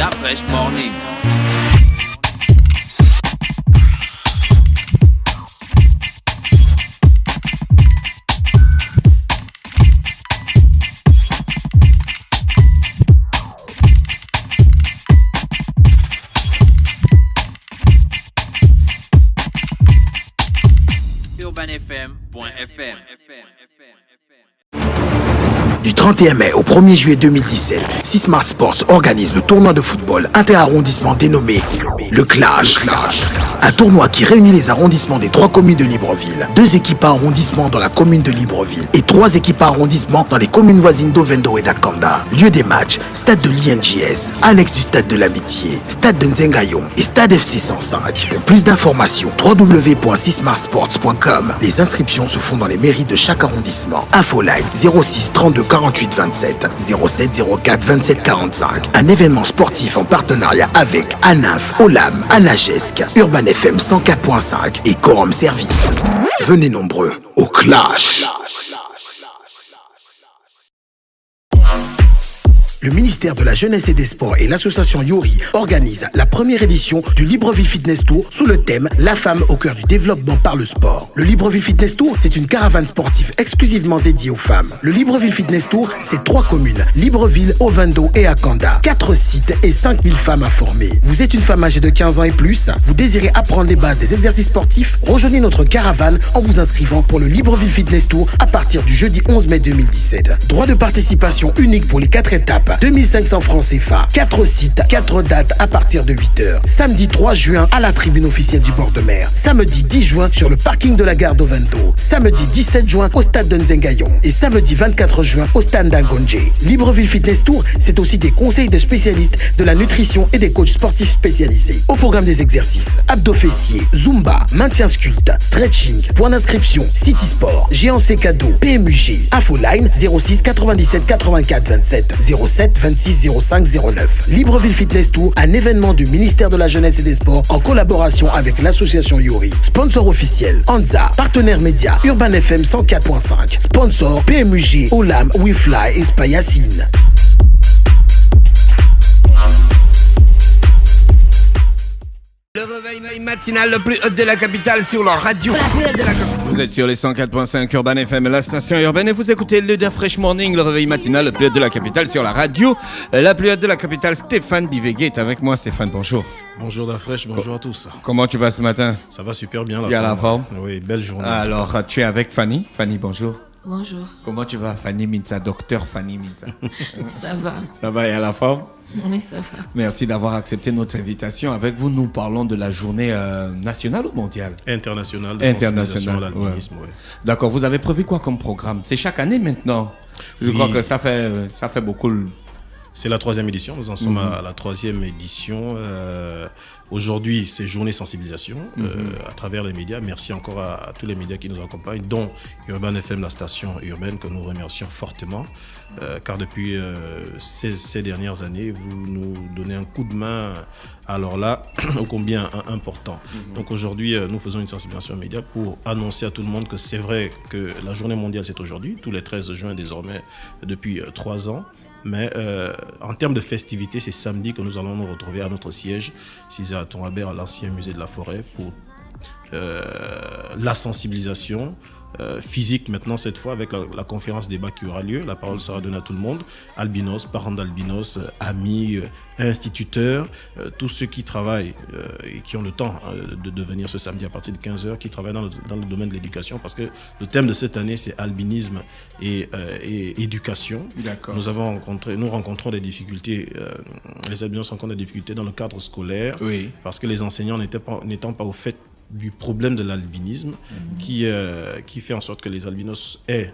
Da Fresh Morning. UrbanFM.fm. Du 31 mai au 1er juillet 2017, Sismart Sports organise le tournoi de football inter-arrondissement dénommé le Clash. Un tournoi qui réunit les arrondissements des 3 communes de Libreville, 2 équipes par arrondissement dans la commune de Libreville et 3 équipes par arrondissement dans les communes voisines d'Ovendo et d'Akanda. Lieu des matchs, stade de l'INJS, annexe du stade de l'Amitié, stade de Nzengayong et stade FC 105. Pour plus d'informations, www.sismartsports.com. Les inscriptions se font dans les mairies de chaque arrondissement. Infoline 06 32 48 27 07 04 27 45. Un événement sportif en partenariat avec ANAF, OLAM, ANAGESC, Urban FM 104.5 et Quorum Service. Venez nombreux au Clash. Le ministère de la Jeunesse et des Sports et l'association Yori organisent la première édition du Libreville Fitness Tour sous le thème « La femme au cœur du développement par le sport ». Le Libreville Fitness Tour, c'est une caravane sportive exclusivement dédiée aux femmes. Le Libreville Fitness Tour, c'est 3 communes, Libreville, Ovendo et Akanda. 4 sites et 5000 femmes à former. Vous êtes une femme âgée de 15 ans et plus, vous désirez apprendre les bases des exercices sportifs, rejoignez notre caravane en vous inscrivant pour le Libreville Fitness Tour à partir du jeudi 11 mai 2017. Droit de participation unique pour les 4 étapes. 2500 francs CFA, 4 sites, 4 dates à partir de 8h. Samedi 3 juin à la tribune officielle du bord de mer. Samedi 10 juin sur le parking de la gare d'Ovendo. Samedi 17 juin au stade de Nzengayong. Et samedi 24 juin au stade d'Angonje. Libreville Fitness Tour, c'est aussi des conseils de spécialistes de la nutrition et des coachs sportifs spécialisés. Au programme des exercices, abdos fessiers, zumba, maintien sculpte, stretching, point d'inscription, City Sport, GNC cadeau, PMUG, Infoline 06 97 84 27 07 26 05 09. Libreville Fitness Tour, un événement du ministère de la Jeunesse et des Sports en collaboration avec l'association Yori. Sponsor officiel, Anza. Partenaire média, Urban FM 104.5. Sponsor, PMUG, Olam, WeFly et Spayacine. Le réveil matinal le plus haut de la capitale sur la radio. Vous êtes sur les 104.5 Urban FM, la station urbaine, et vous écoutez le Da Fresh Morning, le réveil matinal le plus haut de la capitale sur la radio. La plus haute de la capitale, Stéphane Bivégué est avec moi. Stéphane, bonjour. Bonjour Da Fresh, bonjour à tous. Comment tu vas ce matin? Ça va super bien. La forme. Oui, belle journée. Alors, tu es avec Fanny. Fanny, bonjour. Bonjour. Comment tu vas, Fanny Minza, docteur Fanny Minza? Ça va. Ça va et à la forme? Oui, ça va. Merci d'avoir accepté notre invitation. Avec vous, nous parlons de la journée nationale ou mondiale? Internationale de sensibilisation à l'albinisme. Ouais. D'accord, vous avez prévu quoi comme programme? C'est chaque année maintenant. Je crois que ça fait beaucoup. C'est la 3e édition, nous en sommes à la 3e édition. Aujourd'hui, c'est journée sensibilisation à travers les médias. Merci encore à tous les médias qui nous accompagnent, dont Urban FM, la station urbaine, que nous remercions fortement. Car depuis ces dernières années, vous nous donnez un coup de main, alors là, ô combien important. Donc aujourd'hui, nous faisons une sensibilisation aux médias pour annoncer à tout le monde que c'est vrai que la journée mondiale, c'est aujourd'hui, tous les 13 juin désormais, depuis 3 ans. Mais en termes de festivités, c'est samedi que nous allons nous retrouver à notre siège, 6h à Tourabert, à l'ancien musée de la Forêt, pour la sensibilisation physique maintenant cette fois avec la conférence débat qui aura lieu. La parole sera donnée à tout le monde, albinos, parents d'albinos, amis, instituteurs, tous ceux qui travaillent et qui ont le temps de venir ce samedi à partir de 15h, qui travaillent dans le domaine de l'éducation, parce que le thème de cette année c'est albinisme et éducation. D'accord. Nous rencontrons des difficultés, les albinos rencontrent des difficultés dans le cadre scolaire, oui, parce que les enseignants n'étant pas au fait du problème de l'albinisme qui fait en sorte que les albinos aient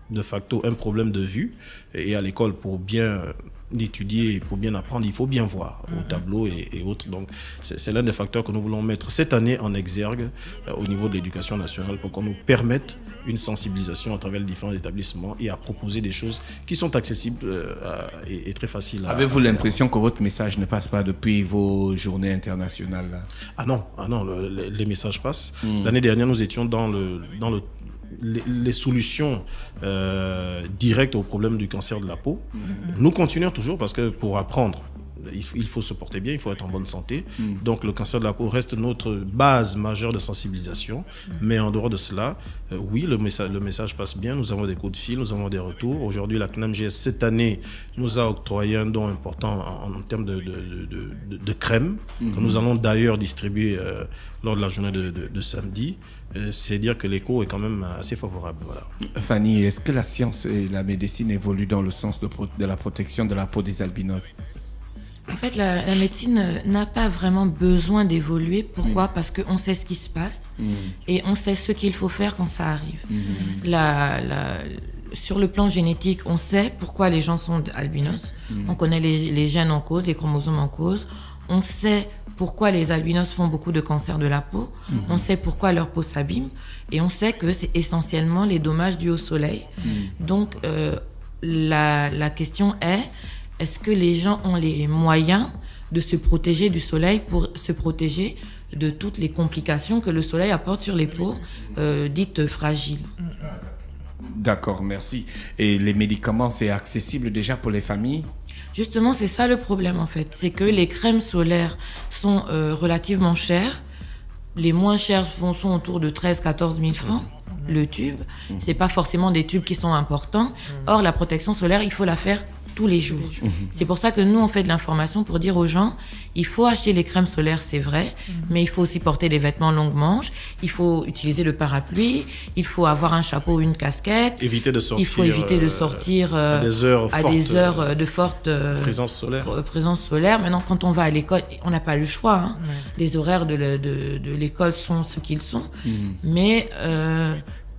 de facto un problème de vue, et à l'école pour bien d'étudier, pour bien apprendre, il faut bien voir au tableau et autres. Donc c'est l'un des facteurs que nous voulons mettre cette année en exergue au niveau de l'éducation nationale, pour qu'on nous permette une sensibilisation à travers les différents établissements et à proposer des choses qui sont accessibles et très faciles à Avez-vous faire. l'impression que votre message ne passe pas depuis vos journées internationales là? Ah non, les messages passent. L'année dernière, nous étions dans les solutions directes au problème du cancer de la peau. Nous continuons toujours, parce que pour apprendre, il faut se porter bien, il faut être en bonne santé. Donc le cancer de la peau reste notre base majeure de sensibilisation. Mais en dehors de cela, oui, le message passe bien. Nous avons des coups de fil, nous avons des retours. Aujourd'hui, la CNAMGS, cette année, nous a octroyé un don important en termes de crème, que nous allons d'ailleurs distribuer lors de la journée de samedi. C'est dire que l'écho est quand même assez favorable. Voilà. Fanny, est-ce que la science et la médecine évoluent dans le sens de la protection de la peau des albinos? En fait, la médecine n'a pas vraiment besoin d'évoluer. Pourquoi ? Parce qu'on sait ce qui se passe et on sait ce qu'il faut faire quand ça arrive. Sur le plan génétique, on sait pourquoi les gens sont albinos. On connaît les gènes en cause, les chromosomes en cause. On sait pourquoi les albinos font beaucoup de cancers de la peau. On sait pourquoi leur peau s'abîme. Et on sait que c'est essentiellement les dommages dus au soleil. Donc, la question est-ce que les gens ont les moyens de se protéger du soleil pour se protéger de toutes les complications que le soleil apporte sur les peaux dites fragiles? D'accord, merci. Et les médicaments, c'est accessible déjà pour les familles? Justement, c'est ça le problème en fait. C'est que les crèmes solaires sont relativement chères. Les moins chères sont autour de 13-14 000 francs le tube. C'est pas forcément des tubes qui sont importants. Or, la protection solaire, il faut la faire tous les jours. C'est pour ça que nous, on fait de l'information pour dire aux gens, il faut acheter les crèmes solaires, c'est vrai, mais il faut aussi porter des vêtements longue manche, il faut utiliser le parapluie, il faut avoir un chapeau ou une casquette. Éviter de sortir, il faut éviter de sortir à des heures de forte présence solaire. Maintenant, quand on va à l'école, on n'a pas le choix. Hein. Les horaires de l'école sont ce qu'ils sont. Mais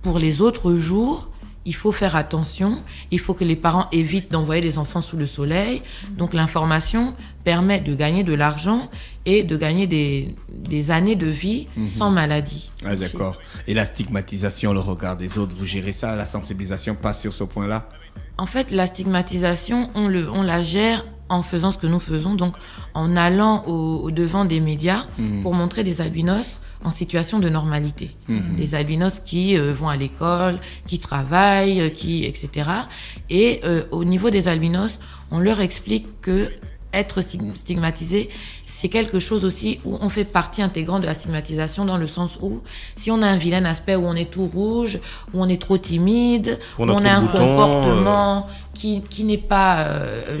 pour les autres jours, il faut faire attention, il faut que les parents évitent d'envoyer les enfants sous le soleil. Donc l'information permet de gagner de l'argent et de gagner des années de vie sans maladie. Ah d'accord. Et la stigmatisation, le regard des autres, vous gérez ça? La sensibilisation passe sur ce point-là? En fait, la stigmatisation, on la gère en faisant ce que nous faisons, donc en allant au devant des médias pour montrer des albinos en situation de normalité. Des albinos qui vont à l'école, qui travaillent, etc. Et au niveau des albinos, on leur explique que être stigmatisé, c'est quelque chose aussi où on fait partie intégrante de la stigmatisation, dans le sens où si on a un vilain aspect, où on est tout rouge, où on est trop timide, où on a un comportement qui n'est pas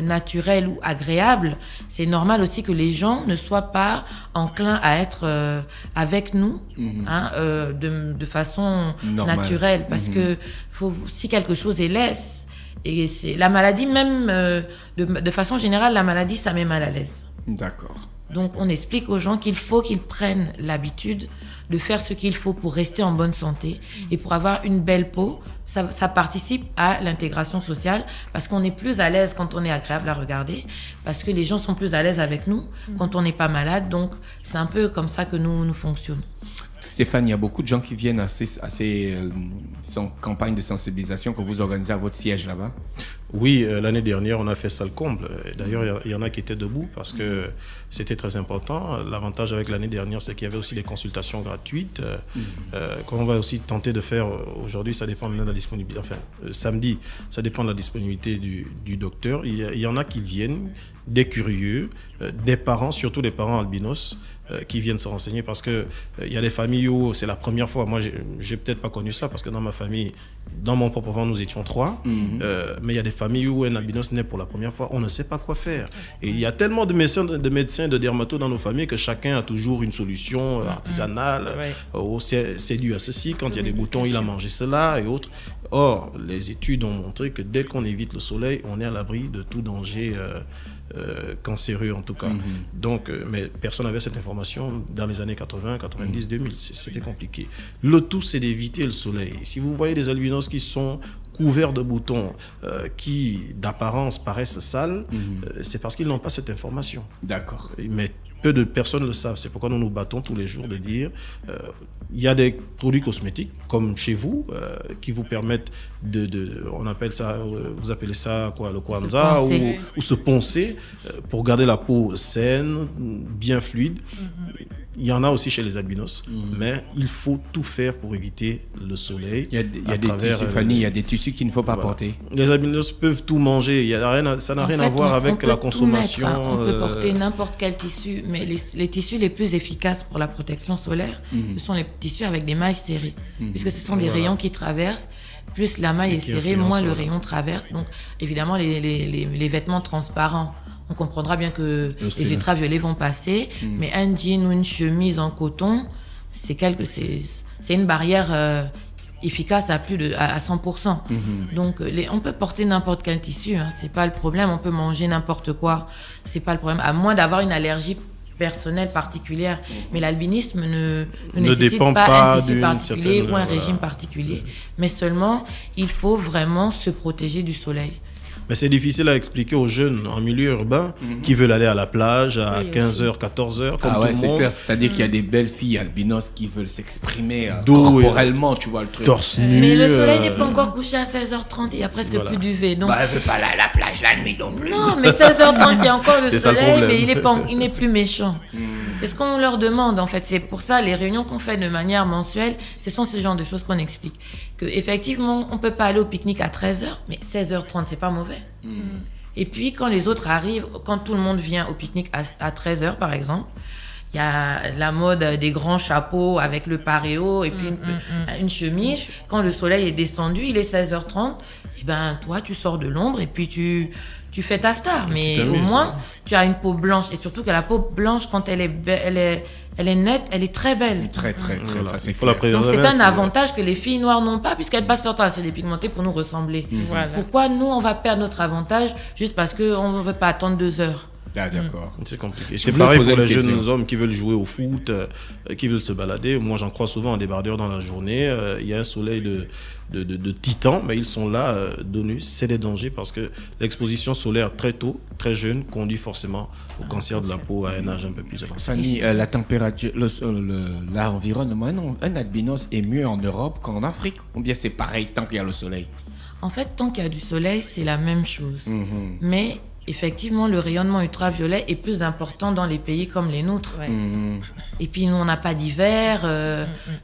naturel ou agréable, c'est normal aussi que les gens ne soient pas enclins à être avec nous de façon naturelle, parce que si quelque chose est laisse, et c'est la maladie même, de façon générale, la maladie, ça met mal à l'aise. D'accord. Donc, on explique aux gens qu'il faut qu'ils prennent l'habitude de faire ce qu'il faut pour rester en bonne santé et pour avoir une belle peau. Ça participe à l'intégration sociale, parce qu'on est plus à l'aise quand on est agréable à regarder, parce que les gens sont plus à l'aise avec nous quand on n'est pas malade. Donc, c'est un peu comme ça que nous fonctionnons. Stéphane, il y a beaucoup de gens qui viennent à ces campagnes de sensibilisation que vous organisez à votre siège là-bas. Oui, l'année dernière, on a fait salle comble. D'ailleurs, il y en a qui étaient debout parce que c'était très important. L'avantage avec l'année dernière, c'est qu'il y avait aussi des consultations gratuites. Qu'on va aussi tenter de faire aujourd'hui, ça dépend de la disponibilité. Enfin, samedi, ça dépend de la disponibilité du docteur. Il y en a qui viennent, des curieux, des parents, surtout des parents albinos, qui viennent se renseigner, parce que il y a des familles où c'est la première fois. Moi, j'ai peut-être pas connu ça, parce que dans ma famille, dans mon propre enfant, nous étions 3. Mais il y a des familles où un albinos naît pour la première fois, on ne sait pas quoi faire. Et il y a tellement de médecins, de dermatos dans nos familles, que chacun a toujours une solution artisanale. C'est dû à ceci, quand il y a des boutons, il a mangé cela et autres. Or, les études ont montré que dès qu'on évite le soleil, on est à l'abri de tout danger cancéreux en tout cas. Donc, mais personne n'avait cette information dans les années 80, 90, 2000. C'était compliqué. Le tout, c'est d'éviter le soleil. Si vous voyez des albinos qui sont couverts de boutons, qui d'apparence paraissent sales, c'est parce qu'ils n'ont pas cette information. D'accord. Mais peu de personnes le savent. C'est pourquoi nous nous battons tous les jours de dire il y a des produits cosmétiques comme chez vous qui vous permettent on appelle ça, vous appelez ça quoi, le Kwanzaa, ou se poncer pour garder la peau saine, bien fluide. Il y en a aussi chez les albinos, mais il faut tout faire pour éviter le soleil. Il y a des tissus, Fanny, il y a des tissus qu'il ne faut pas porter. Les albinos peuvent tout manger. Ça n'a rien à voir avec la consommation. On peut porter n'importe quel tissu, mais les tissus les plus efficaces pour la protection solaire, ce sont les tissus avec des mailles serrées, puisque ce sont des rayons qui traversent. Plus la maille est serrée, moins le rayon traverse. Donc, évidemment, les vêtements transparents, on comprendra bien que les ultraviolets vont passer. Mais un jean ou une chemise en coton, c'est une barrière efficace à 100%. Donc, on peut porter n'importe quel tissu, hein, c'est pas le problème. On peut manger n'importe quoi, c'est pas le problème. À moins d'avoir une allergie personnelle particulière, mais l'albinisme ne nécessite pas un tissu particulier ou un régime particulier, mais seulement il faut vraiment se protéger du soleil. Mais c'est difficile à expliquer aux jeunes en milieu urbain qui veulent aller à la plage à 15h, 14h, comme tout le monde. C'est clair, c'est-à-dire qu'il y a des belles filles albinos qui veulent s'exprimer corporellement, tu vois le truc. Torse nu. Mais le soleil n'est pas encore couché à 16h30, il y a presque plus d'UV. Donc... elle veut pas aller à la plage la nuit non plus. Non, mais 16h30, il y a encore le c'est soleil, mais il n'est plus méchant. C'est ce qu'on leur demande, en fait. C'est pour ça, les réunions qu'on fait de manière mensuelle, ce sont ce genre de choses qu'on explique. Que, effectivement, on peut pas aller au pique-nique à 13h, mais 16h30, c'est pas mauvais. Et puis, quand les autres arrivent, quand tout le monde vient au pique-nique à 13h, par exemple, il y a la mode des grands chapeaux avec le paréo et puis une chemise. Quand le soleil est descendu, il est 16h30, et ben, toi, tu sors de l'ombre et puis tu fais ta star. Mais au moins, tu as une peau blanche. Et surtout que la peau blanche, quand elle est nette, elle est très belle. Très, ça c'est faut la Donc c'est un avantage que les filles noires n'ont pas, puisqu'elles passent leur temps à se dépigmenter pour nous ressembler. Voilà. Pourquoi nous, on va perdre notre avantage juste parce qu'on ne veut pas attendre 2 heures? Ah, d'accord. C'est compliqué. C'est pareil pour les jeunes hommes qui veulent jouer au foot, qui veulent se balader. Moi, j'en crois souvent en débardeur dans la journée. Il y a un soleil de titan, mais ils sont là, dos nus. C'est des dangers parce que l'exposition solaire très tôt, très jeune, conduit forcément au cancer de la peau à un âge un peu plus avancé. Fanny, la température, l'environnement, un albinos est mieux en Europe qu'en Afrique? Ou bien c'est pareil tant qu'il y a le soleil? En fait, tant qu'il y a du soleil, c'est la même chose. Mais effectivement, le rayonnement ultraviolet est plus important dans les pays comme les nôtres. Ouais. Et puis, nous, on n'a pas d'hiver.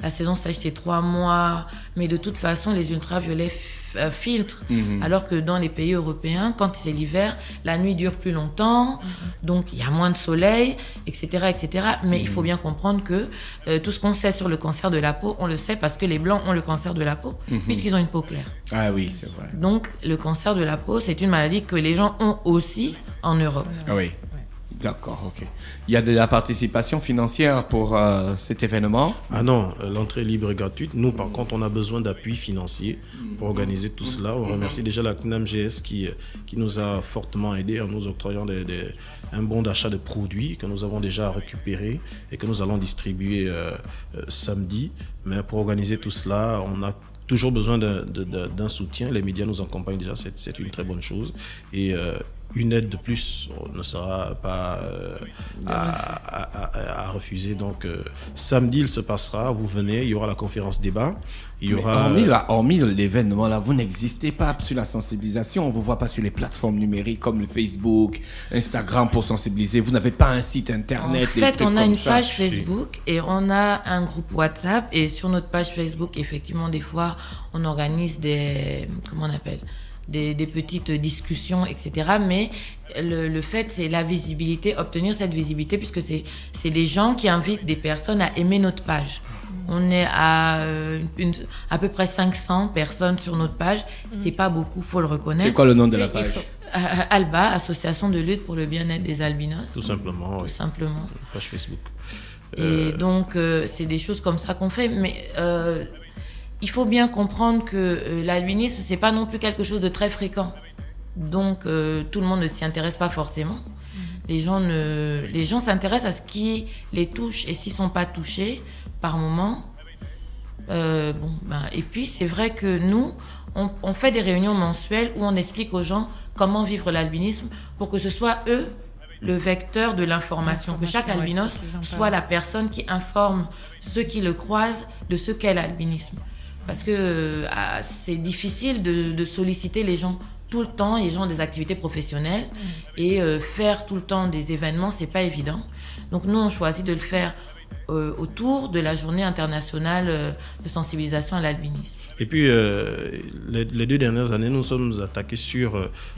La saison sèche, c'est 3 mois. Mais de toute façon, les ultraviolets filtrent. Alors que dans les pays européens, quand c'est l'hiver, la nuit dure plus longtemps. Donc, il y a moins de soleil, etc., etc. Mais il faut bien comprendre que tout ce qu'on sait sur le cancer de la peau, on le sait parce que les Blancs ont le cancer de la peau, puisqu'ils ont une peau claire. Ah oui, c'est vrai. Donc, le cancer de la peau, c'est une maladie que les gens ont aussi en Europe. Ah oui. D'accord, ok. Il y a de la participation financière pour cet événement? Ah non, l'entrée est libre et gratuite. Nous, par contre, on a besoin d'appui financier pour organiser tout cela. On remercie déjà la CNAMGS qui nous a fortement aidés en nous octroyant un bon d'achat de produits que nous avons déjà récupéré et que nous allons distribuer samedi. Mais pour organiser tout cela, on a toujours besoin d'un soutien. Les médias nous accompagnent déjà, c'est une très bonne chose. Et une aide de plus ne sera pas à refuser. Donc samedi, il se passera, vous venez, il y aura la conférence débat. Il y aura... Hormis l'événement là, vous n'existez pas sur la sensibilisation. On ne vous voit pas sur les plateformes numériques comme le Facebook, Instagram pour sensibiliser. Vous n'avez pas un site internet. En fait, on a une page Facebook et on a un groupe WhatsApp. Et sur notre page Facebook, effectivement, des fois, on organise des... Comment on appelle ? Des petites discussions, etc. Mais le fait, c'est la visibilité, obtenir cette visibilité, puisque c'est les gens qui invitent des personnes à aimer notre page. On est à peu près 500 personnes sur notre page. C'est pas beaucoup, faut le reconnaître. C'est quoi le nom de la page? ALBA, Association de lutte pour le bien-être des albinos. Tout simplement, oui. Tout simplement. Page Facebook. Et donc, c'est des choses comme ça qu'on fait. Mais... il faut bien comprendre que l'albinisme, c'est pas non plus quelque chose de très fréquent. Donc, tout le monde ne s'y intéresse pas forcément. Les gens s'intéressent à ce qui les touche. Et s'ils sont pas touchés, par moment... et puis, c'est vrai que nous, on fait des réunions mensuelles où on explique aux gens comment vivre l'albinisme pour que ce soit eux le vecteur de l'information, que chaque albinos soit la personne qui informe ceux qui le croisent de ce qu'est l'albinisme. Parce que c'est difficile de solliciter les gens tout le temps, les gens ont des activités professionnelles et faire tout le temps des événements, c'est pas évident. Donc nous, on choisit de le faire autour de la journée internationale de sensibilisation à l'albinisme. Et puis, les 2 dernières années, nous sommes attaqués sur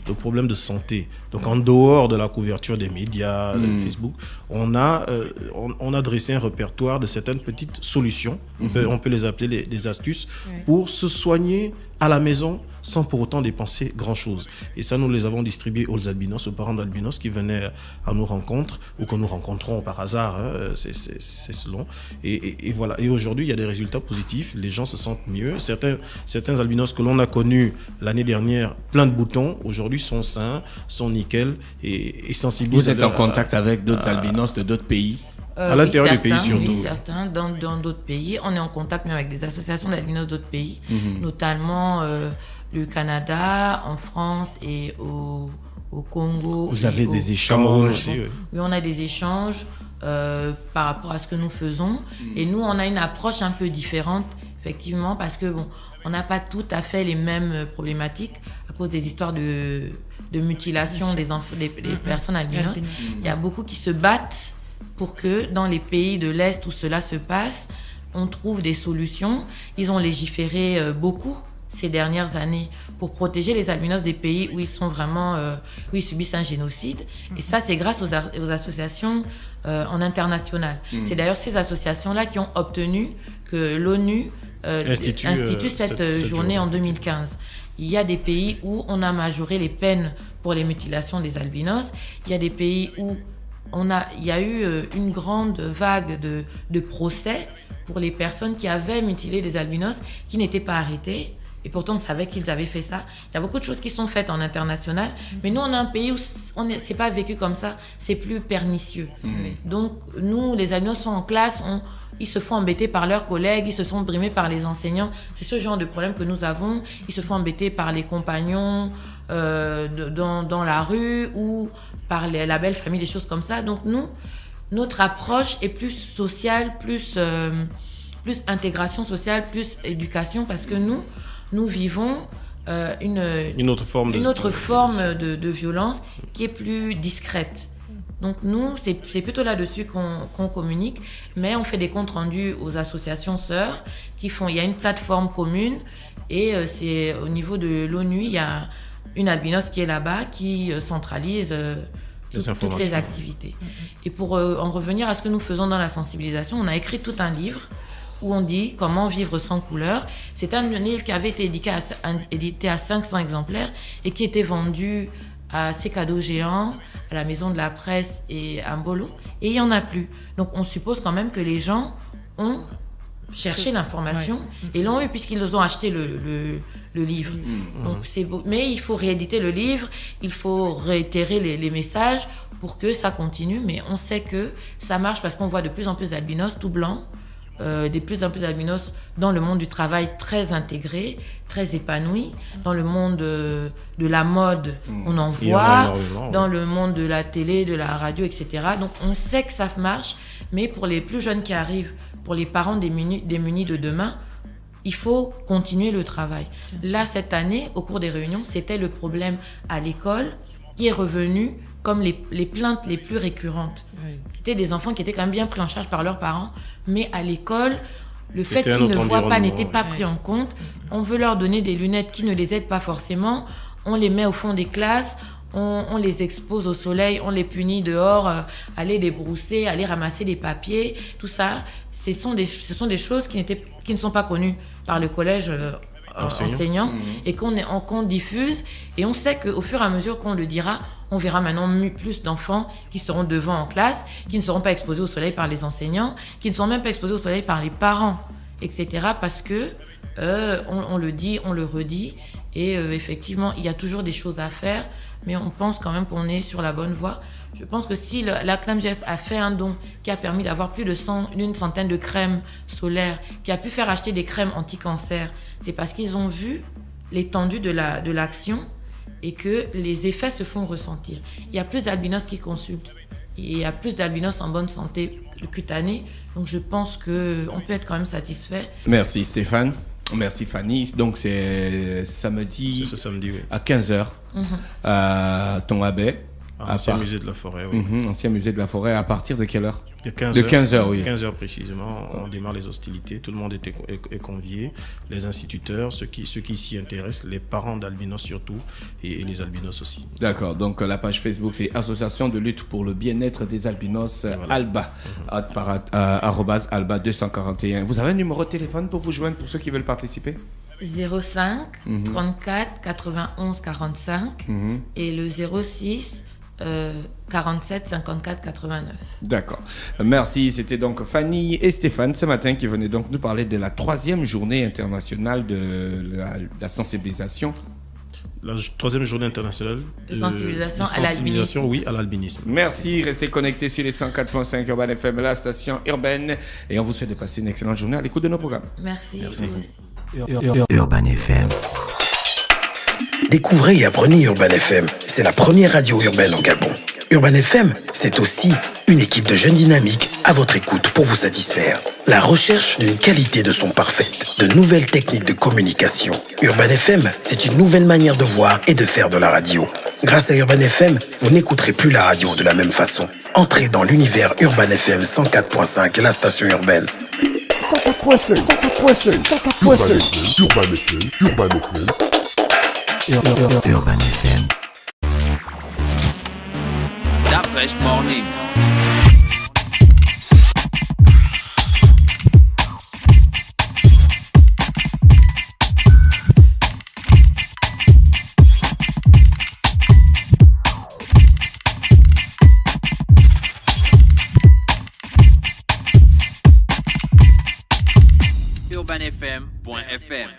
le problème de santé. Donc, en dehors de la couverture des médias, de Facebook, on a dressé un répertoire de certaines petites solutions, on peut les appeler des astuces, pour se soigner à la maison sans pour autant dépenser grand-chose. Et ça, nous les avons distribués aux albinos, aux parents d'albinos qui venaient à nos rencontres ou que nous rencontrons par hasard, c'est selon. Et voilà. Et aujourd'hui, il y a des résultats positifs. Les gens se sentent mieux. Certains albinos que l'on a connus l'année dernière, plein de boutons, aujourd'hui sont sains, sont nickel et sensibilisés. Vous êtes en contact avec d'autres albinos de d'autres pays? À l'intérieur du pays surtout. Oui, certains. Dans d'autres pays. On est en contact même avec des associations d'albinos d'autres pays, notamment le Canada, en France et au Congo. Vous avez des échanges? Cameroun aussi, oui, on a des échanges par rapport à ce que nous faisons. Et nous, on a une approche un peu différente, effectivement, parce que on n'a pas tout à fait les mêmes problématiques à cause des histoires de mutilation des personnes albinos. Il y a beaucoup qui se battent pour que dans les pays de l'Est où cela se passe, on trouve des solutions. Ils ont légiféré beaucoup ces dernières années pour protéger les albinos des pays où ils sont vraiment, où ils subissent un génocide. Et ça, c'est grâce aux associations en international. C'est d'ailleurs ces associations-là qui ont obtenu que l'ONU institue cette journée en 2015. Il y a des pays où on a majoré les peines pour les mutilations des albinos. Il y a des pays où il y a eu une grande vague de procès pour les personnes qui avaient mutilé des albinos qui n'étaient pas arrêtées. Et pourtant, on savait qu'ils avaient fait ça. Il y a beaucoup de choses qui sont faites en international. Mais nous, on a un pays où c'est pas vécu comme ça. C'est plus pernicieux. Donc, nous, les albinos sont en classe. Ils se font embêter par leurs collègues. Ils se sont brimés par les enseignants. C'est ce genre de problème que nous avons. Ils se font embêter par les compagnons dans la rue ou par la belle famille, des choses comme ça. Donc, notre approche est plus sociale, plus intégration sociale, plus éducation, parce que nous vivons une autre forme de violence qui est plus discrète. Donc nous, c'est plutôt là-dessus qu'on communique, mais on fait des comptes rendus aux associations sœurs il y a une plateforme commune et c'est au niveau de l'ONU, il y a une albinos qui est là-bas qui centralise toutes ces activités. Et pour en revenir à ce que nous faisons dans la sensibilisation, on a écrit tout un livre où on dit comment vivre sans couleur. C'est un livre qui avait été édité à 500 exemplaires et qui était vendu à ces cadeaux géants, à la Maison de la Presse et à Mbolo. Et il n'y en a plus. Donc on suppose quand même que les gens ont cherché l'information et l'ont eu puisqu'ils ont acheté le livre. Donc c'est beau. Mais il faut rééditer le livre, il faut réitérer les messages pour que ça continue. Mais on sait que ça marche parce qu'on voit de plus en plus d'albinos tout blancs, de plus en plus d'albinos dans le monde du travail très intégré, très épanoui. Dans le monde de la mode, on en voit. Dans le monde de la télé, de la radio, etc. Donc on sait que ça marche, mais pour les plus jeunes qui arrivent, pour les parents démunis de demain, il faut continuer le travail. Là, cette année, au cours des réunions, c'était le problème à l'école qui est revenu comme les plaintes les plus récurrentes. C'était des enfants qui étaient quand même bien pris en charge par leurs parents, mais à l'école, le fait qu'ils ne voient pas n'était pas pris en compte. On veut leur donner des lunettes qui ne les aident pas forcément. On les met au fond des classes, on les expose au soleil, on les punit dehors, aller débrousser, aller ramasser des papiers, tout ça. Ce sont des choses qui ne sont pas connues par le collège enseignant et qu'on diffuse. Et on sait qu'au fur et à mesure qu'on le dira, on verra maintenant plus d'enfants qui seront devant en classe, qui ne seront pas exposés au soleil par les enseignants, qui ne seront même pas exposés au soleil par les parents, etc. Parce que on le dit, on le redit. Et effectivement, il y a toujours des choses à faire, mais on pense quand même qu'on est sur la bonne voie. Je pense que si la CNAMGS a fait un don qui a permis d'avoir plus d'une centaine de crèmes solaires, qui a pu faire acheter des crèmes anti-cancer, c'est parce qu'ils ont vu l'étendue de l'action et que les effets se font ressentir. Il y a plus d'albinos qui consultent. Il y a plus d'albinos en bonne santé cutanée. Donc je pense qu'on peut être quand même satisfait. Merci Stéphane. Merci Fanny. Donc c'est samedi, ce samedi, oui. À 15h à Ton Abbé. Ancien musée de la forêt, oui. Ancien musée de la forêt, à partir de quelle heure? De 15h. De 15h, oui. 15h précisément, on démarre les hostilités. Tout le monde est convié, les instituteurs, ceux qui s'y intéressent, les parents d'albinos surtout, et les albinos aussi. D'accord, donc la page Facebook, c'est Association de lutte pour le bien-être des albinos, voilà. ALBA, @alba 241. Vous avez un numéro de téléphone pour vous joindre, pour ceux qui veulent participer? 05 34 91 45 et le 06 47 54 89. D'accord. Merci. C'était donc Fanny et Stéphane ce matin qui venaient donc nous parler de la 3e journée internationale de la sensibilisation. La 3e journée internationale de sensibilisation à l'albinisme. Merci. Restez connectés sur les 104.5 Urban FM, la station urbaine. Et on vous souhaite de passer une excellente journée à l'écoute de nos programmes. Merci. Vous aussi. Urban FM. Découvrez et apprenez Urban FM. C'est la première radio urbaine au Gabon. Urban FM, c'est aussi une équipe de jeunes dynamiques à votre écoute pour vous satisfaire. La recherche d'une qualité de son parfaite, de nouvelles techniques de communication. Urban FM, c'est une nouvelle manière de voir et de faire de la radio. Grâce à Urban FM, vous n'écouterez plus la radio de la même façon. Entrez dans l'univers Urban FM 104.5, la station urbaine. 104.5 Urban FM. Urban FM. Stop Fresh Morning. UrbanFM.fm